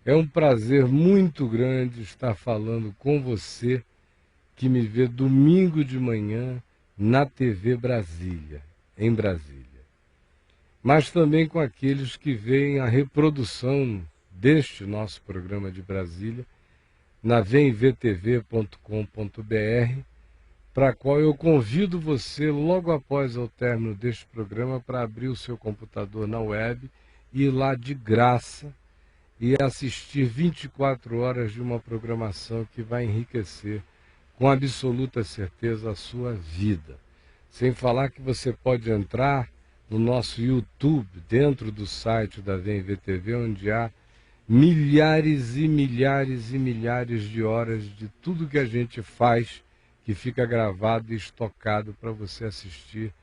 É um prazer muito grande estar falando com você que me vê domingo de manhã na TV Brasília, em Brasília. Mas também com aqueles que veem a reprodução deste nosso programa de Brasília na vemvtv.com.br, para a qual eu convido você, logo após o término deste programa, para abrir o seu computador na web e ir lá de graça e assistir 24 horas de uma programação que vai enriquecer com absoluta certeza a sua vida. Sem falar que você pode entrar no nosso YouTube, dentro do site da VemVTV, onde há milhares e milhares e milhares de horas de tudo que a gente faz, que fica gravado e estocado para você assistir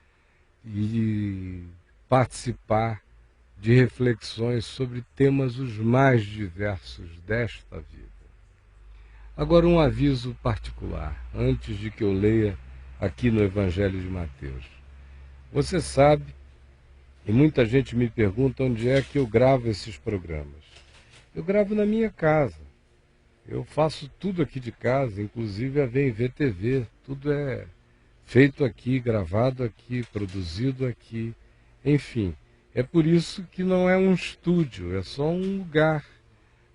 e participar de reflexões sobre temas os mais diversos desta vida. Agora, um aviso particular, antes de que eu leia aqui no Evangelho de Mateus. Você sabe, e muita gente me pergunta onde é que eu gravo esses programas. Eu gravo na minha casa. Eu faço tudo aqui de casa, inclusive a VemVTV. Tudo é feito aqui, gravado aqui, produzido aqui, enfim. É por isso que não é um estúdio, é só um lugar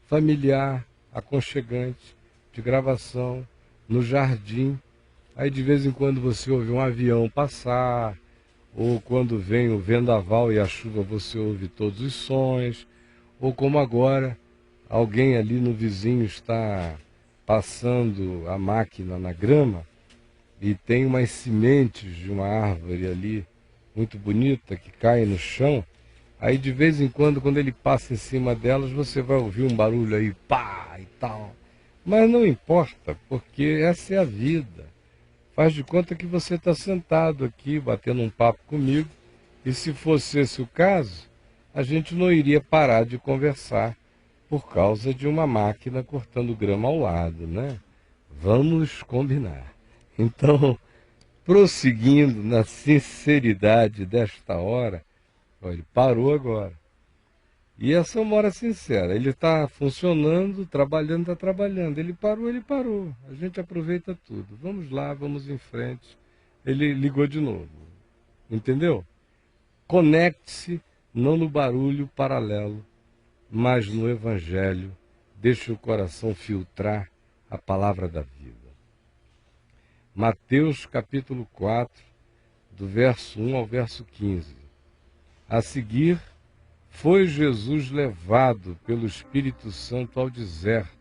familiar, aconchegante, de gravação, no jardim. Aí de vez em quando você ouve um avião passar, ou quando vem o vendaval e a chuva você ouve todos os sons, ou como agora, alguém ali no vizinho está passando a máquina na grama e tem umas sementes de uma árvore ali muito bonita que cai no chão. Aí de vez em quando ele passa em cima delas, você vai ouvir um barulho aí, pá, e tal. Mas não importa, porque essa é a vida. Faz de conta que você está sentado aqui, batendo um papo comigo, e se fosse esse o caso, a gente não iria parar de conversar por causa de uma máquina cortando grama ao lado, né? Vamos combinar. Então, prosseguindo na sinceridade desta hora, olha, ele parou agora. E essa é uma hora sincera. Ele está funcionando, trabalhando, está trabalhando. Ele parou, ele parou. A gente aproveita tudo. Vamos lá, vamos em frente. Ele ligou de novo. Entendeu? Conecte-se não no barulho paralelo, mas no Evangelho. Deixe o coração filtrar a palavra da vida. Mateus capítulo 4, do verso 1 ao verso 15. A seguir, foi Jesus levado pelo Espírito Santo ao deserto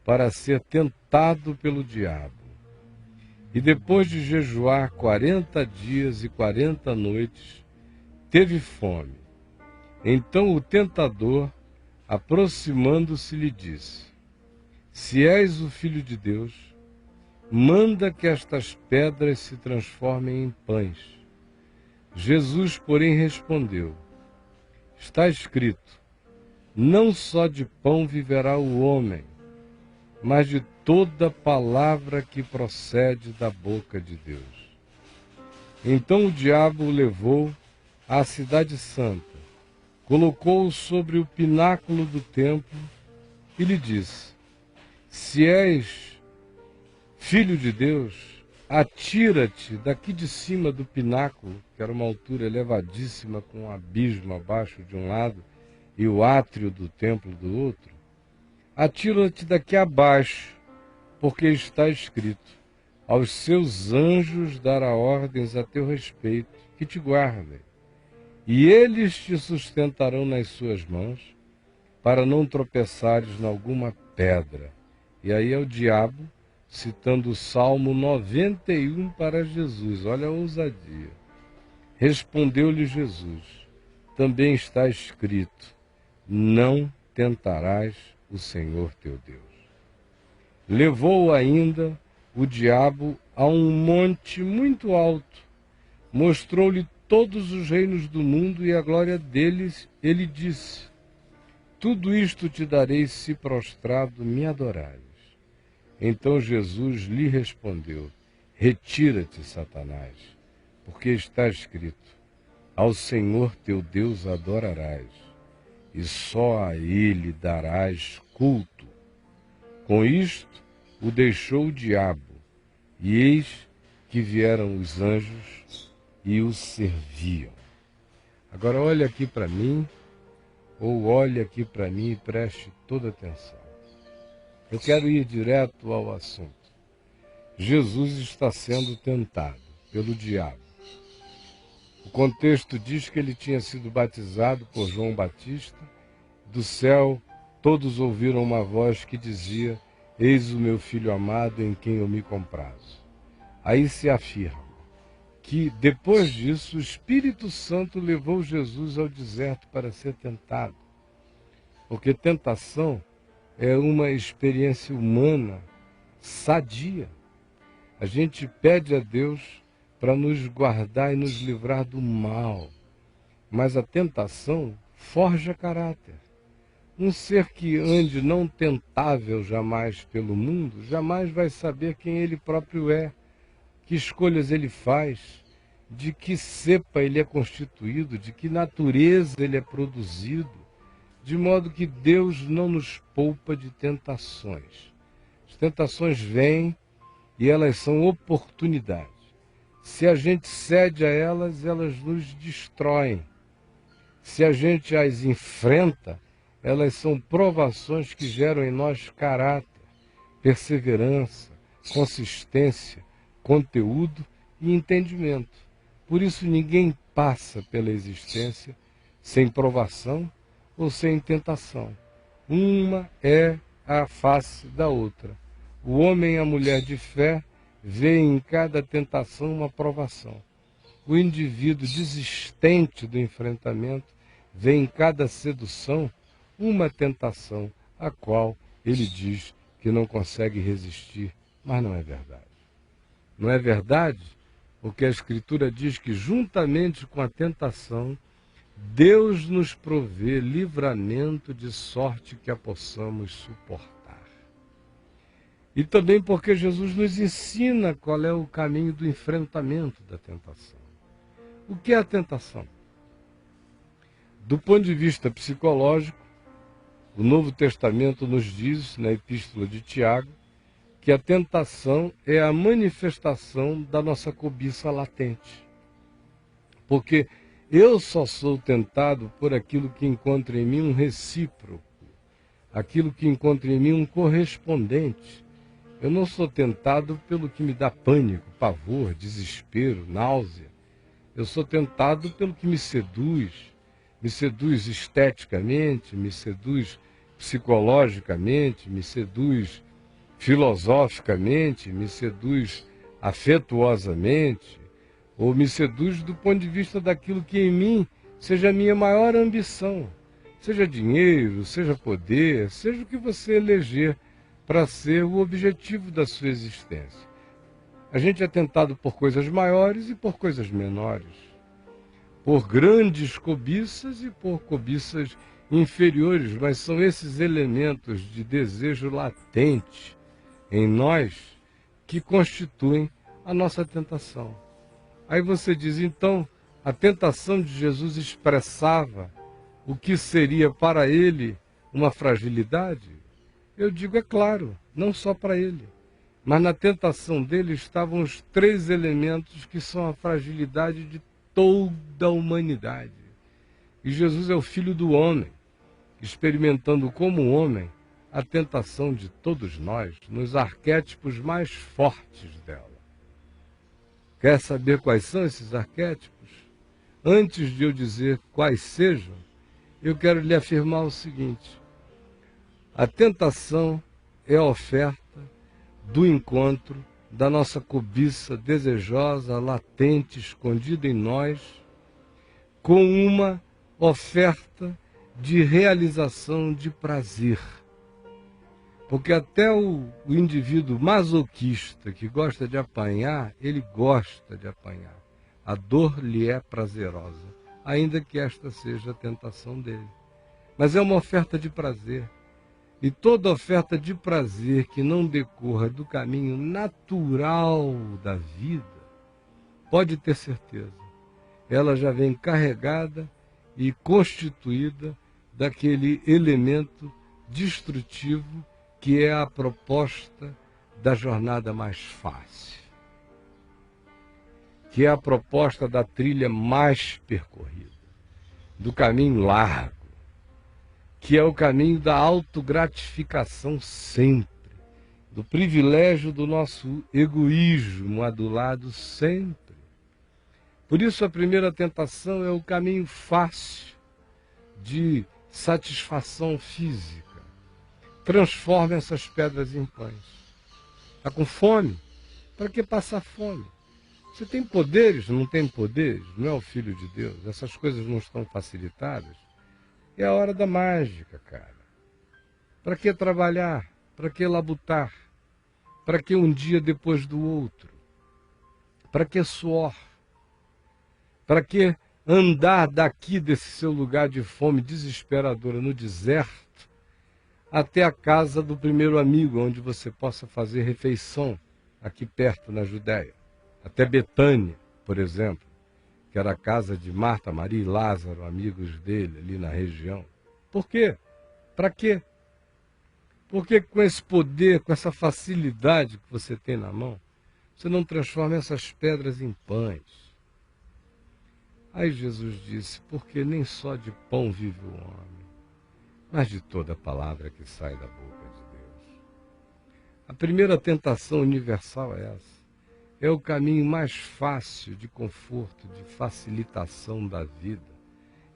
para ser tentado pelo diabo. E depois de jejuar 40 dias e 40 noites, teve fome. Então o tentador, aproximando-se, lhe disse: Se és o Filho de Deus, manda que estas pedras se transformem em pães. Jesus, porém, respondeu: Está escrito, não só de pão viverá o homem, mas de toda palavra que procede da boca de Deus. Então o diabo o levou à cidade santa, colocou-o sobre o pináculo do templo e lhe disse: Se és filho de Deus, atira-te daqui de cima do pináculo, que era uma altura elevadíssima, com um abismo abaixo de um lado e o átrio do templo do outro. Atira-te daqui abaixo, porque está escrito: aos seus anjos dará ordens a teu respeito, que te guardem, e eles te sustentarão nas suas mãos, para não tropeçares em alguma pedra. E aí é o diabo citando o Salmo 91 para Jesus. Olha a ousadia. Respondeu-lhe Jesus: também está escrito, não tentarás o Senhor teu Deus. Levou-o ainda o diabo a um monte muito alto, mostrou-lhe todos os reinos do mundo e a glória deles. Ele disse: tudo isto te darei se prostrado me adorares. Então Jesus lhe respondeu: retira-te, Satanás, porque está escrito: ao Senhor teu Deus adorarás, e só a ele darás culto. Com isto o deixou o diabo, e eis que vieram os anjos e o serviam. Agora olhe aqui para mim, ou olhe aqui para mim e preste toda atenção. Eu quero ir direto ao assunto. Jesus está sendo tentado pelo diabo. O contexto diz que ele tinha sido batizado por João Batista. Do céu, todos ouviram uma voz que dizia: eis o meu filho amado em quem eu me comprazo. Aí se afirma que, depois disso, o Espírito Santo levou Jesus ao deserto para ser tentado. Porque tentação é uma experiência humana sadia. A gente pede a Deus para nos guardar e nos livrar do mal. Mas a tentação forja caráter. Um ser que ande não tentável jamais pelo mundo, jamais vai saber quem ele próprio é, que escolhas ele faz, de que cepa ele é constituído, de que natureza ele é produzido, de modo que Deus não nos poupa de tentações. As tentações vêm e elas são oportunidades. Se a gente cede a elas, elas nos destroem. Se a gente as enfrenta, elas são provações que geram em nós caráter, perseverança, consistência, conteúdo e entendimento. Por isso ninguém passa pela existência sem provação ou sem tentação. Uma é a face da outra. O homem e a mulher de fé veem em cada tentação uma provação. O indivíduo desistente do enfrentamento vê em cada sedução uma tentação, a qual ele diz que não consegue resistir, mas não é verdade. Não é verdade porque a Escritura diz que, juntamente com a tentação, Deus nos provê livramento de sorte que a possamos suportar. E também porque Jesus nos ensina qual é o caminho do enfrentamento da tentação. O que é a tentação? Do ponto de vista psicológico, o Novo Testamento nos diz, na Epístola de Tiago, que a tentação é a manifestação da nossa cobiça latente. Porque eu só sou tentado por aquilo que encontro em mim um recíproco, aquilo que encontro em mim um correspondente. Eu não sou tentado pelo que me dá pânico, pavor, desespero, náusea. Eu sou tentado pelo que me seduz esteticamente, me seduz psicologicamente, me seduz filosoficamente, me seduz afetuosamente, ou me seduz do ponto de vista daquilo que em mim seja a minha maior ambição, seja dinheiro, seja poder, seja o que você eleger para ser o objetivo da sua existência. A gente é tentado por coisas maiores e por coisas menores, por grandes cobiças e por cobiças inferiores, mas são esses elementos de desejo latente em nós que constituem a nossa tentação. Aí você diz, então, a tentação de Jesus expressava o que seria para ele uma fragilidade? Eu digo, é claro, não só para ele, mas na tentação dele estavam os três elementos que são a fragilidade de toda a humanidade. E Jesus é o Filho do homem, experimentando como homem a tentação de todos nós, nos arquétipos mais fortes dela. Quer saber quais são esses arquétipos? Antes de eu dizer quais sejam, eu quero lhe afirmar o seguinte: a tentação é a oferta do encontro da nossa cobiça desejosa, latente, escondida em nós, com uma oferta de realização de prazer. Porque até o indivíduo masoquista que gosta de apanhar, ele gosta de apanhar. A dor lhe é prazerosa, ainda que esta seja a tentação dele. Mas é uma oferta de prazer. E toda oferta de prazer que não decorra do caminho natural da vida, pode ter certeza, ela já vem carregada e constituída daquele elemento destrutivo que é a proposta da jornada mais fácil, que é a proposta da trilha mais percorrida, do caminho largo, que é o caminho da autogratificação sempre, do privilégio do nosso egoísmo adulado sempre. Por isso a primeira tentação é o caminho fácil de satisfação física. Transforma essas pedras em pães. Está com fome? Para que passar fome? Você tem poderes? Não tem poderes? Não é o Filho de Deus? Essas coisas não estão facilitadas? É a hora da mágica, cara. Para que trabalhar? Para que labutar? Para que um dia depois do outro? Para que suor? Para que andar daqui desse seu lugar de fome desesperadora no deserto até a casa do primeiro amigo, onde você possa fazer refeição aqui perto na Judéia? Até Betânia, por exemplo, que era a casa de Marta, Maria e Lázaro, amigos dele ali na região. Por quê? Para quê? Porque com esse poder, com essa facilidade que você tem na mão, você não transforma essas pedras em pães. Aí Jesus disse, porque nem só de pão vive o homem, mas de toda palavra que sai da boca de Deus. A primeira tentação universal é essa. É o caminho mais fácil de conforto, de facilitação da vida,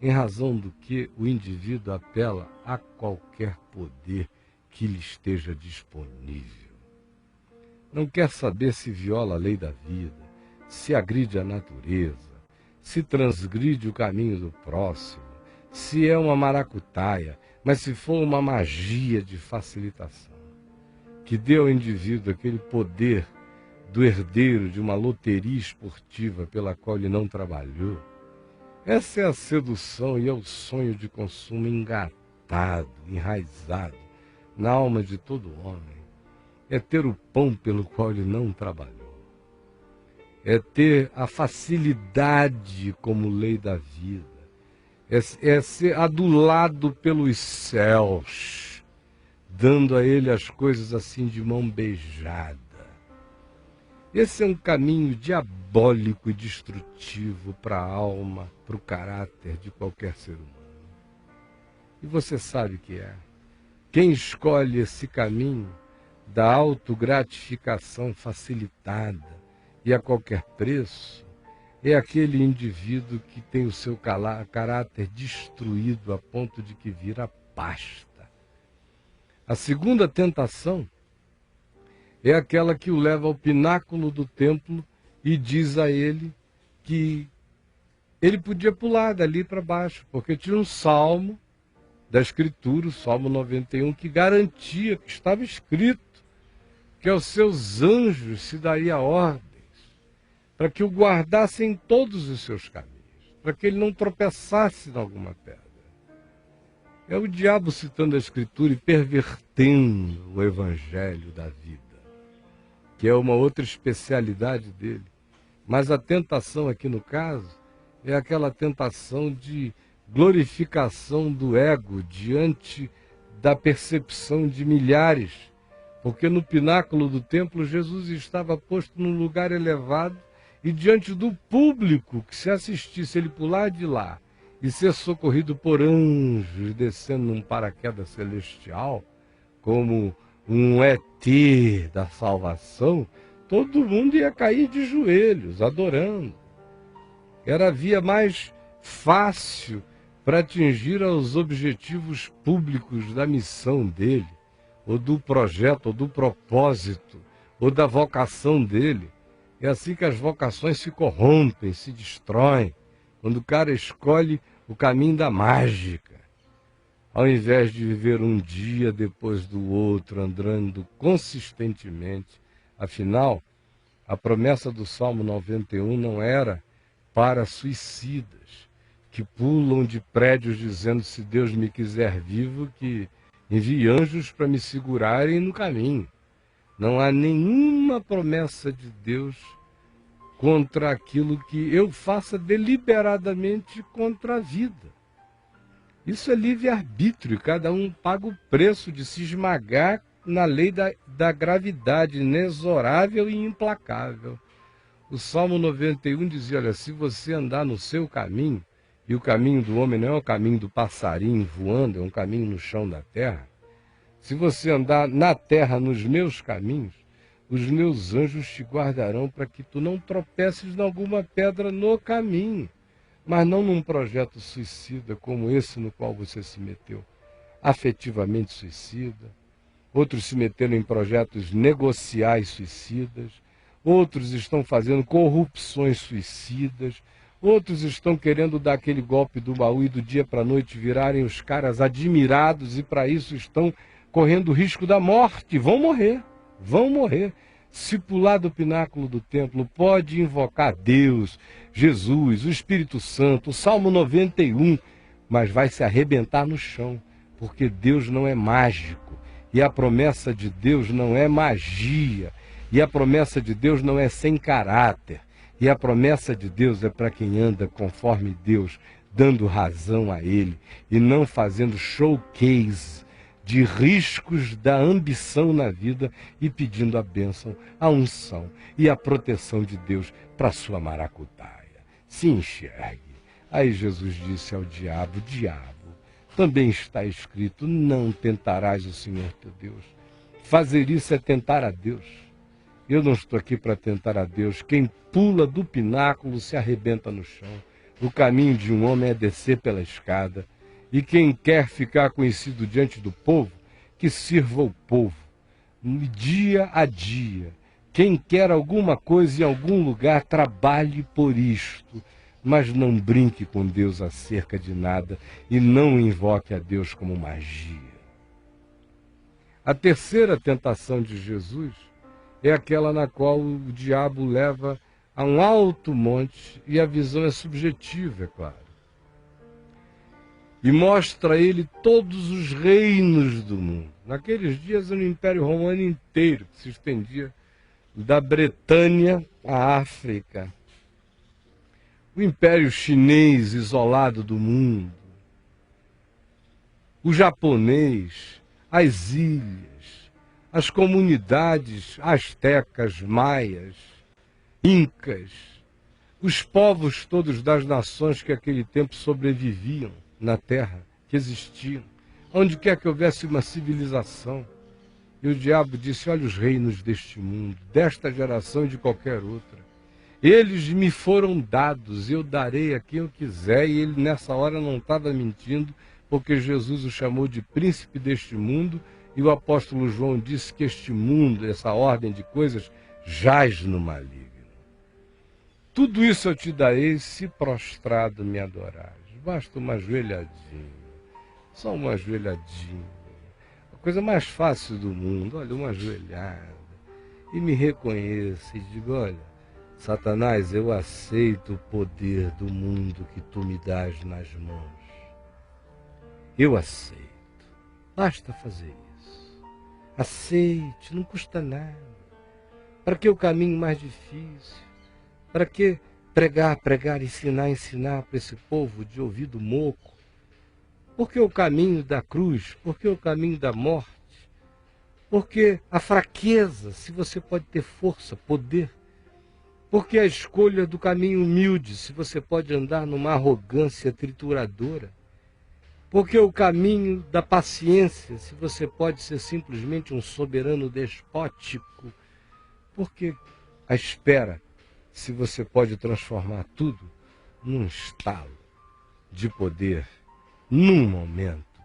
em razão do que o indivíduo apela a qualquer poder que lhe esteja disponível. Não quer saber se viola a lei da vida, se agride a natureza, se transgride o caminho do próximo, se é uma maracutaia, mas se for uma magia de facilitação, que dê ao indivíduo aquele poder do herdeiro de uma loteria esportiva pela qual ele não trabalhou. Essa é a sedução e é o sonho de consumo engatado, enraizado na alma de todo homem. É ter o pão pelo qual ele não trabalhou. É ter a facilidade como lei da vida. É ser adulado pelos céus, dando a ele as coisas assim de mão beijada. Esse é um caminho diabólico e destrutivo para a alma, para o caráter de qualquer ser humano. E você sabe que é. Quem escolhe esse caminho da autogratificação facilitada e a qualquer preço é aquele indivíduo que tem o seu caráter destruído a ponto de que vira pasta. A segunda tentação é aquela que o leva ao pináculo do templo e diz a ele que ele podia pular dali para baixo, porque tinha um salmo da Escritura, o Salmo 91, que garantia, que estava escrito, que aos seus anjos se daria ordens para que o guardassem em todos os seus caminhos, para que ele não tropeçasse em alguma pedra. É o diabo citando a Escritura e pervertendo o evangelho da vida, que é uma outra especialidade dele. Mas a tentação aqui no caso é aquela tentação de glorificação do ego diante da percepção de milhares, porque no pináculo do templo Jesus estava posto num lugar elevado e diante do público que se assistisse ele pular de lá e ser socorrido por anjos descendo num paraquedas celestial, como um ET da salvação, todo mundo ia cair de joelhos, adorando. Era a via mais fácil para atingir aos objetivos públicos da missão dele, ou do projeto, ou do propósito, ou da vocação dele. É assim que as vocações se corrompem, se destroem, quando o cara escolhe o caminho da mágica, ao invés de viver um dia depois do outro, andando consistentemente. Afinal, a promessa do Salmo 91 não era para suicidas, que pulam de prédios dizendo, se Deus me quiser vivo, que envie anjos para me segurarem no caminho. Não há nenhuma promessa de Deus contra aquilo que eu faça deliberadamente contra a vida. Isso é livre-arbítrio, cada um paga o preço de se esmagar na lei da gravidade, inexorável e implacável. O Salmo 91 dizia, olha, se você andar no seu caminho, e o caminho do homem não é o caminho do passarinho voando, é um caminho no chão da terra. Se você andar na terra nos meus caminhos, os meus anjos te guardarão para que tu não tropeces em alguma pedra no caminho, mas não num projeto suicida como esse no qual você se meteu, afetivamente suicida. Outros se meteram em projetos negociais suicidas, outros estão fazendo corrupções suicidas, outros estão querendo dar aquele golpe do baú e do dia para a noite virarem os caras admirados e para isso estão correndo o risco da morte. Vão morrer, vão morrer. Se pular do pináculo do templo, pode invocar Deus, Jesus, o Espírito Santo, o Salmo 91, mas vai se arrebentar no chão, porque Deus não é mágico. E a promessa de Deus não é magia. E a promessa de Deus não é sem caráter. E a promessa de Deus é para quem anda conforme Deus, dando razão a Ele e não fazendo showcase de riscos da ambição na vida e pedindo a bênção, a unção e a proteção de Deus para sua maracutaia. Se enxergue. Aí Jesus disse ao diabo, diabo, também está escrito, não tentarás o Senhor teu Deus. Fazer isso é tentar a Deus. Eu não estou aqui para tentar a Deus. Quem pula do pináculo se arrebenta no chão. O caminho de um homem é descer pela escada. E quem quer ficar conhecido diante do povo, que sirva o povo, dia a dia. Quem quer alguma coisa em algum lugar, trabalhe por isto. Mas não brinque com Deus acerca de nada e não invoque a Deus como magia. A terceira tentação de Jesus é aquela na qual o diabo leva a um alto monte e a visão é subjetiva, é claro. E mostra a ele todos os reinos do mundo. Naqueles dias era o Império Romano inteiro, que se estendia da Bretanha à África. O Império Chinês isolado do mundo. O japonês, as ilhas, as comunidades astecas, maias, incas, os povos todos das nações que naquele tempo sobreviviam na terra, que existiam, onde quer que houvesse uma civilização. E o diabo disse, olha os reinos deste mundo, desta geração e de qualquer outra. Eles me foram dados, eu darei a quem eu quiser. E ele nessa hora não estava mentindo, porque Jesus o chamou de príncipe deste mundo, e o apóstolo João disse que este mundo, essa ordem de coisas, jaz no maligno. Tudo isso eu te darei se prostrado me adorares. Basta uma ajoelhadinha, só uma ajoelhadinha. A coisa mais fácil do mundo, olha, uma ajoelhada. E me reconheça e diga, olha, Satanás, eu aceito o poder do mundo que tu me dás nas mãos. Eu aceito. Basta fazer isso. Aceite, não custa nada. Para que o caminho mais difícil? Para que pregar, ensinar para esse povo de ouvido moco? Por que o caminho da cruz? Por que o caminho da morte? Porque a fraqueza, se você pode ter força, poder. Porque a escolha do caminho humilde, se você pode andar numa arrogância trituradora. Porque o caminho da paciência, se você pode ser simplesmente um soberano despótico. Porque a espera, se você pode transformar tudo num estalo de poder, num momento,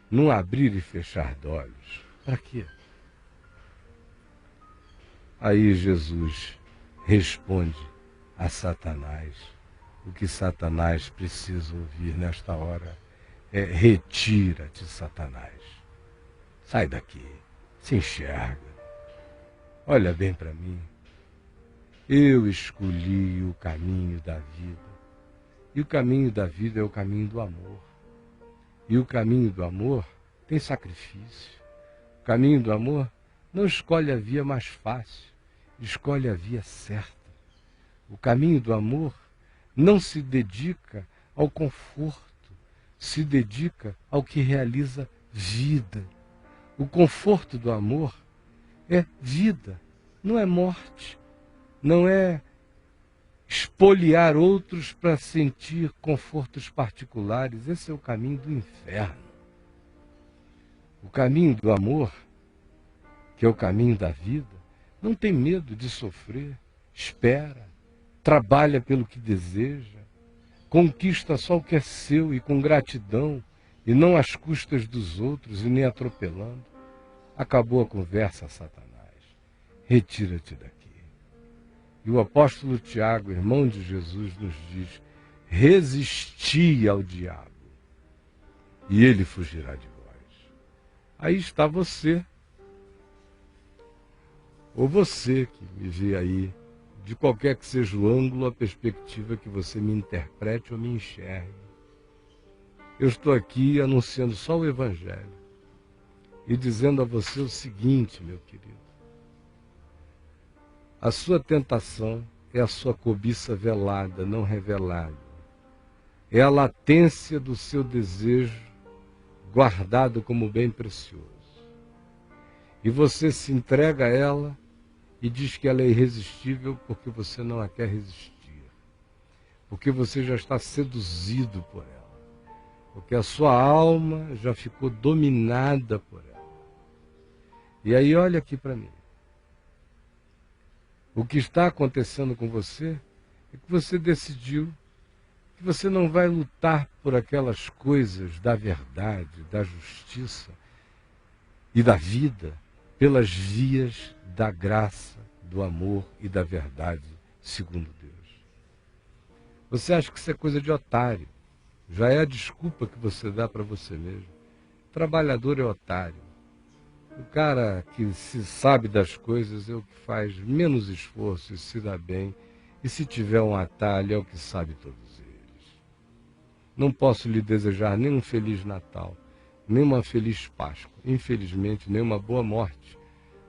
num abrir e fechar de olhos. Para quê? Aí Jesus responde a Satanás. O que Satanás precisa ouvir nesta hora é: retira-te, Satanás. Sai daqui, se enxerga. Olha bem para mim. Eu escolhi o caminho da vida. E o caminho da vida é o caminho do amor. E o caminho do amor tem sacrifício. O caminho do amor não escolhe a via mais fácil, escolhe a via certa. O caminho do amor não se dedica ao conforto, se dedica ao que realiza vida. O conforto do amor é vida, não é morte, não é espoliar outros para sentir confortos particulares. Esse é o caminho do inferno. O caminho do amor, que é o caminho da vida, não tem medo de sofrer, espera, trabalha pelo que deseja, conquista só o que é seu e com gratidão, e não às custas dos outros e nem atropelando. Acabou a conversa, Satanás. Retira-te daqui. E o apóstolo Tiago, irmão de Jesus, nos diz: resisti ao diabo, e ele fugirá de vós. Aí está você, ou você que me vê aí, de qualquer que seja o ângulo, a perspectiva que você me interprete ou me enxergue. Eu estou aqui anunciando só o Evangelho e dizendo a você o seguinte, meu querido: a sua tentação é a sua cobiça velada, não revelada. É a latência do seu desejo guardado como bem precioso. E você se entrega a ela e diz que ela é irresistível porque você não a quer resistir. Porque você já está seduzido por ela. Porque a sua alma já ficou dominada por ela. E aí olha aqui para mim. O que está acontecendo com você é que você decidiu que você não vai lutar por aquelas coisas da verdade, da justiça e da vida, pelas vias da graça, do amor e da verdade, segundo Deus. Você acha que isso é coisa de otário. Já é a desculpa que você dá para você mesmo. O trabalhador é otário. O cara que se sabe das coisas é o que faz menos esforço e se dá bem. E se tiver um atalho, é o que sabe todos eles. Não posso lhe desejar nem um Feliz Natal, nem uma Feliz Páscoa. Infelizmente, nem uma boa morte.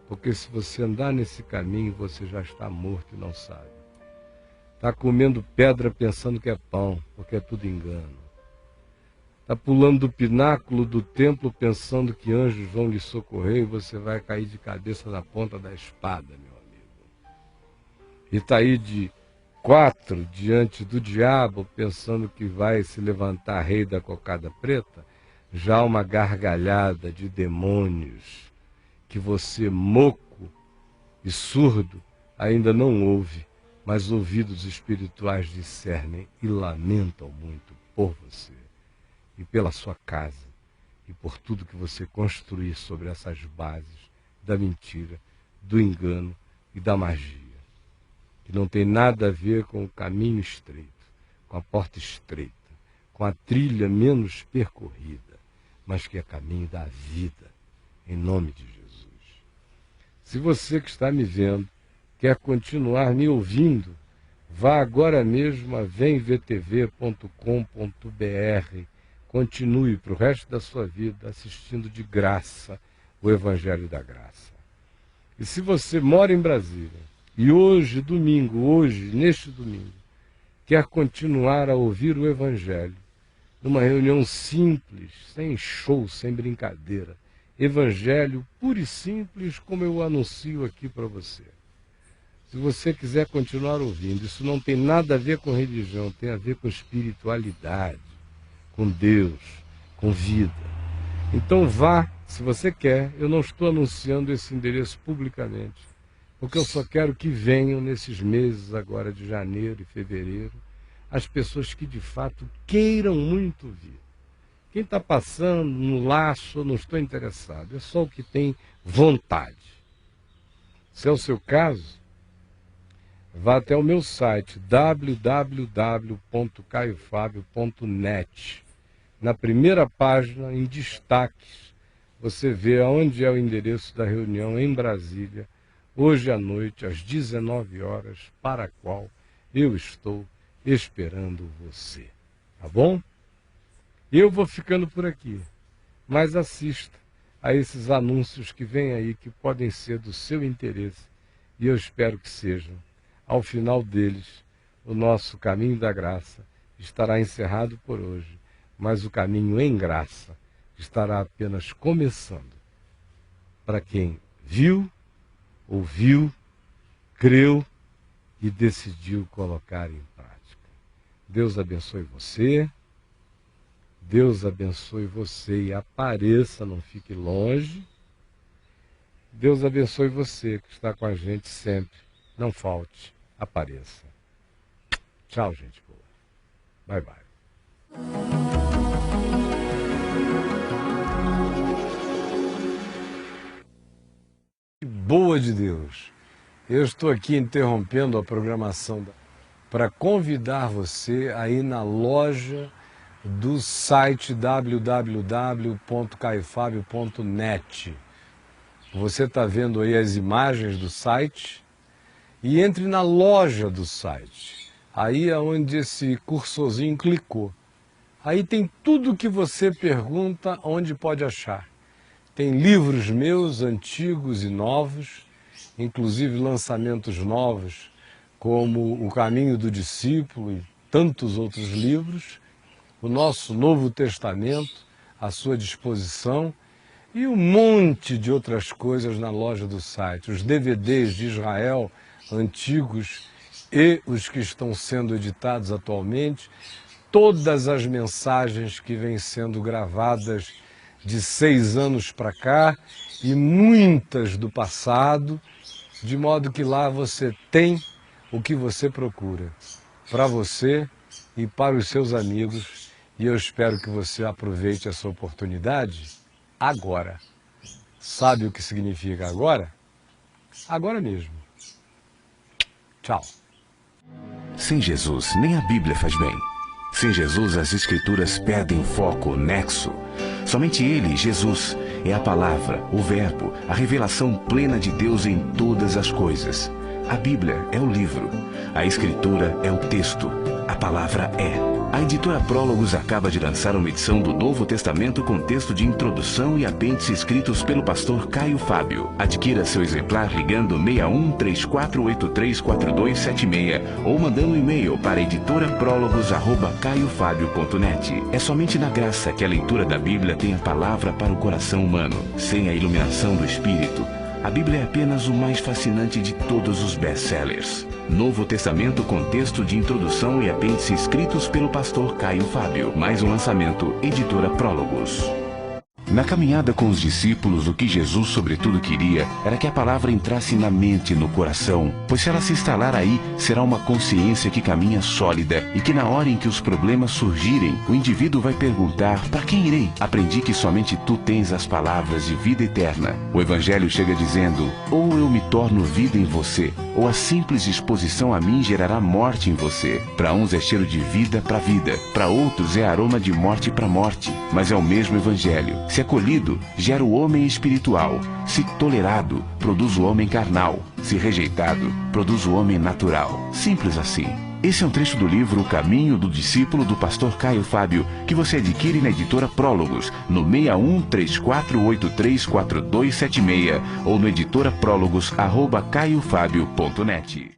Porque se você andar nesse caminho, você já está morto e não sabe. Está comendo pedra pensando que é pão, porque é tudo engano. Está pulando do pináculo do templo pensando que anjos vão lhe socorrer e você vai cair de cabeça na ponta da espada, meu amigo. E está aí de 4 diante do diabo pensando que vai se levantar rei da cocada preta, já uma gargalhada de demônios que você, moco e surdo, ainda não ouve, mas ouvidos espirituais discernem e lamentam muito por você e pela sua casa e por tudo que você construir sobre essas bases da mentira, do engano e da magia, que não tem nada a ver com o caminho estreito, com a porta estreita, com a trilha menos percorrida, mas que é caminho da vida, em nome de Jesus. Se você que está me vendo quer continuar me ouvindo, vá agora mesmo a vemvtv.com.br. Continue para o resto da sua vida assistindo de graça o Evangelho da Graça. E se você mora em Brasília e hoje, neste domingo, quer continuar a ouvir o Evangelho, numa reunião simples, sem show, sem brincadeira, Evangelho puro e simples, como eu anuncio aqui para você. Se você quiser continuar ouvindo, isso não tem nada a ver com religião, tem a ver com espiritualidade, com Deus, com vida. Então vá, se você quer. Eu não estou anunciando esse endereço publicamente, porque eu só quero que venham nesses meses agora de janeiro e fevereiro as pessoas que de fato queiram muito vir. Quem está passando no laço, eu não estou interessado, é só o que tem vontade. Se é o seu caso, vá até o meu site www.caiofabio.net. Na primeira página, em destaques, você vê onde é o endereço da reunião em Brasília, hoje à noite, às 19 horas, para a qual eu estou esperando você. Tá bom? Eu vou ficando por aqui, mas assista a esses anúncios que vêm aí, que podem ser do seu interesse, e eu espero que sejam. Ao final deles, o nosso caminho da graça estará encerrado por hoje, mas o caminho em graça estará apenas começando para quem viu, ouviu, creu e decidiu colocar em prática. Deus abençoe você, Deus abençoe você e apareça, não fique longe. Deus abençoe você que está com a gente sempre, não falte, apareça. Tchau, gente boa. Bye, bye. Boa de Deus. Eu estou aqui interrompendo a programação para convidar você a ir na loja do site www.caiofabio.net. Você está vendo aí as imagens do site e entre na loja do site. Aí é onde esse cursorzinho clicou. Aí tem tudo que você pergunta onde pode achar. Tem livros meus, antigos e novos, inclusive lançamentos novos, como O Caminho do Discípulo e tantos outros livros, o nosso Novo Testamento à sua disposição e um monte de outras coisas na loja do site. Os DVDs de Israel antigos e os que estão sendo editados atualmente, todas as mensagens que vêm sendo gravadas de 6 anos para cá e muitas do passado, de modo que lá você tem o que você procura, para você e para os seus amigos, e eu espero que você aproveite essa oportunidade agora. Sabe o que significa agora? Agora mesmo. Tchau. Sem Jesus, nem a Bíblia faz bem. Sem Jesus, as Escrituras perdem o foco, o nexo. Somente Ele, Jesus, é a palavra, o verbo, a revelação plena de Deus em todas as coisas. A Bíblia é o livro, a Escritura é o texto, a palavra é. A editora Prólogos acaba de lançar uma edição do Novo Testamento com texto de introdução e apêndice escritos pelo pastor Caio Fábio. Adquira seu exemplar ligando 6134834276 ou mandando um e-mail para editoraprólogos@caiofabio.net. É somente na graça que a leitura da Bíblia tem a palavra para o coração humano. Sem a iluminação do Espírito, a Bíblia é apenas o mais fascinante de todos os best-sellers. Novo Testamento com texto de introdução e apêndice escritos pelo pastor Caio Fábio. Mais um lançamento, Editora Prólogos. Na caminhada com os discípulos, o que Jesus sobretudo queria era que a palavra entrasse na mente e no coração, pois se ela se instalar aí, será uma consciência que caminha sólida e que na hora em que os problemas surgirem, o indivíduo vai perguntar: para quem irei? Aprendi que somente tu tens as palavras de vida eterna. O Evangelho chega dizendo: ou eu me torno vida em você, ou a simples exposição a mim gerará morte em você. Para uns é cheiro de vida para vida, para outros é aroma de morte para morte, mas é o mesmo Evangelho. Se acolhido, gera o homem espiritual. Se tolerado, produz o homem carnal. Se rejeitado, produz o homem natural. Simples assim. Esse é um trecho do livro O Caminho do Discípulo do pastor Caio Fábio, que você adquire na editora Prólogos, no 6134834276 ou no editoraprólogos@caiofabio.net.